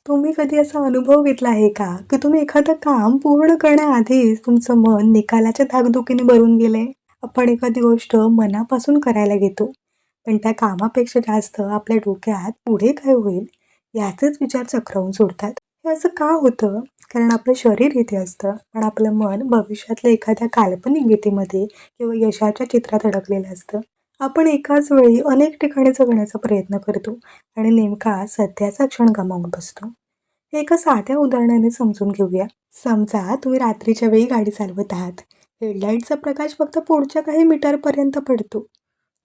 तुम्ही कधी असा अनुभव घेतला आहे का, की तुम्ही एखादं काम पूर्ण करण्याआधीच तुमचं मन निकालाच्या धाकधुकीने भरून गेलंय? आपण एखादी गोष्ट मनापासून करायला घेतो, पण त्या कामापेक्षा जास्त आपल्या डोक्यात पुढे काय होईल याचेच विचार चक्रावून सोडतात. हे असं का होतं? कारण आपलं शरीर इथे असतं, पण आपलं मन भविष्यातल्या एखाद्या काल्पनिक भीतीमध्ये किंवा यशाच्या चित्रात अडकलेलं असतं. आपण एकाच वेळी अनेक ठिकाणी जगण्याचा प्रयत्न करतो आणि नेमका सध्याचा क्षण गमावून बसतो. हे एका साध्या उदाहरणाने समजून घेऊया. समजा तुम्ही रात्रीच्या वेळी गाडी चालवत आहात. हेडलाईटचा प्रकाश फक्त पुढच्या काही मीटरपर्यंत पडतो.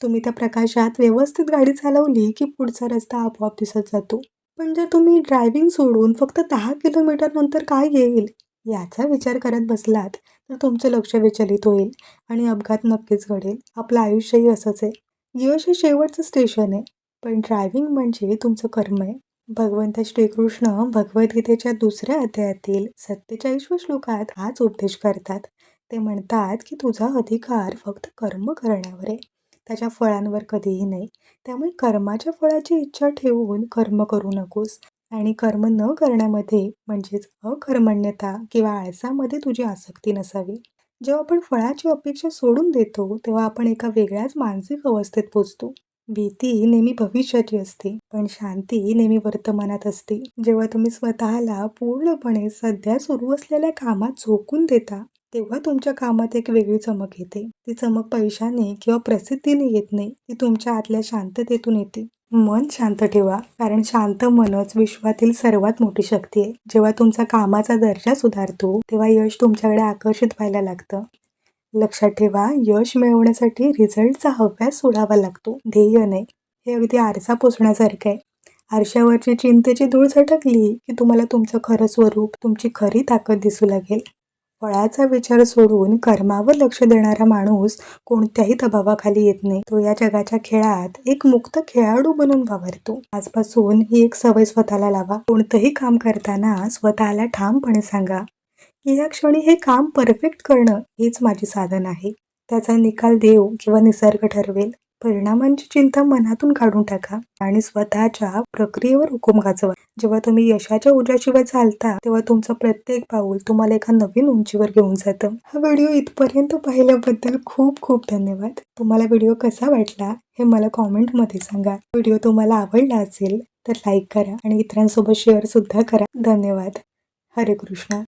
तुम्ही त्या प्रकाशात व्यवस्थित गाडी चालवली की पुढचा रस्ता आपोआप दिसत जातो. पण जर तुम्ही ड्रायव्हिंग सोडून फक्त 10 किलोमीटर नंतर काय येईल याचा विचार करत बसलात, तर तुमचं लक्ष विचलित होईल आणि अपघात नक्कीच घडेल. आपलं आयुष्यही असंच आहे. यश हे शेवटचं स्टेशन आहे, पण ड्रायव्हिंग म्हणजे तुमचं कर्म आहे. भगवंत श्रीकृष्ण भगवद्गीतेच्या दुसऱ्या अध्यायातील 47व्या श्लोकात हाच उपदेश करतात. ते म्हणतात की तुझा अधिकार फक्त कर्म करण्यावर आहे, त्याच्या फळांवर कधीही नाही. त्यामुळे कर्माच्या फळाची इच्छा ठेवून कर्म करू नकोस आणि कर्म न करण्यामध्ये म्हणजेच अकर्मण्यता किंवा आळसामध्ये तुझी आसक्ती नसावी. जेव्हा आपण फळाची अपेक्षा सोडून देतो, तेव्हा आपण एका वेगळ्याच मानसिक अवस्थेत पोचतो. भीती नेहमी भविष्याची असते, पण शांती नेहमी वर्तमानात असते. जेव्हा तुम्ही स्वतःला पूर्णपणे सध्या सुरू असलेल्या कामात झोकून देता, तेव्हा तुमच्या कामात एक वेगळी चमक येते. ती चमक पैशाने किंवा प्रसिद्धीने येत नाही, ती तुमच्या आतल्या शांततेतून येते. मन शांत ठेवा, कारण शांत मनच विश्वातील सर्वात मोठी शक्ती आहे. जेव्हा तुमचा कामाचा दर्जा सुधारतो, तेव्हा यश तुमच्याकडे आकर्षित व्हायला लागतं. लक्षात ठेवा, यश मिळवण्यासाठी रिझल्टचा अभ्यास सोडावा लागतो, ध्येय नाही. हे अगदी आरसा पुसण्यासारखं आहे. आरशावरची चिंतेची धूळ झटकली की तुम्हाला तुमचं खरं स्वरूप, तुमची खरी ताकद दिसू लागेल. फळाचा विचार सोडून कर्मावर लक्ष देणारा माणूस कोणत्याही दबावाखाली येत नाही. तो या जगाच्या खेळात एक मुक्त खेळाडू बनून वावरतो. आजपासून ही एक सवय स्वतःला लावा. कोणतंही काम करताना स्वतःला ठामपणे सांगा की या क्षणी हे काम परफेक्ट करणं हेच माझी साधन आहे. त्याचा निकाल देव किंवा निसर्ग ठरवेल. परिणामांची चिंता मनातून काढून टाका आणि स्वतःच्या प्रक्रियेवर हुकूम गाजवा. जेव्हा तुम्ही यशाच्या ओझ्याशिवाय चालता, तेव्हा तुमचं प्रत्येक पाऊल तुम्हाला एका नवीन उंचीवर घेऊन जातं. हा व्हिडिओ इथपर्यंत पाहिल्याबद्दल खूप खूप धन्यवाद. तुम्हाला व्हिडिओ कसा वाटला हे मला कॉमेंटमध्ये सांगा. व्हिडिओ तुम्हाला आवडला असेल तर लाईक करा आणि इतरांसोबत शेअर सुद्धा करा. धन्यवाद. हरे कृष्ण.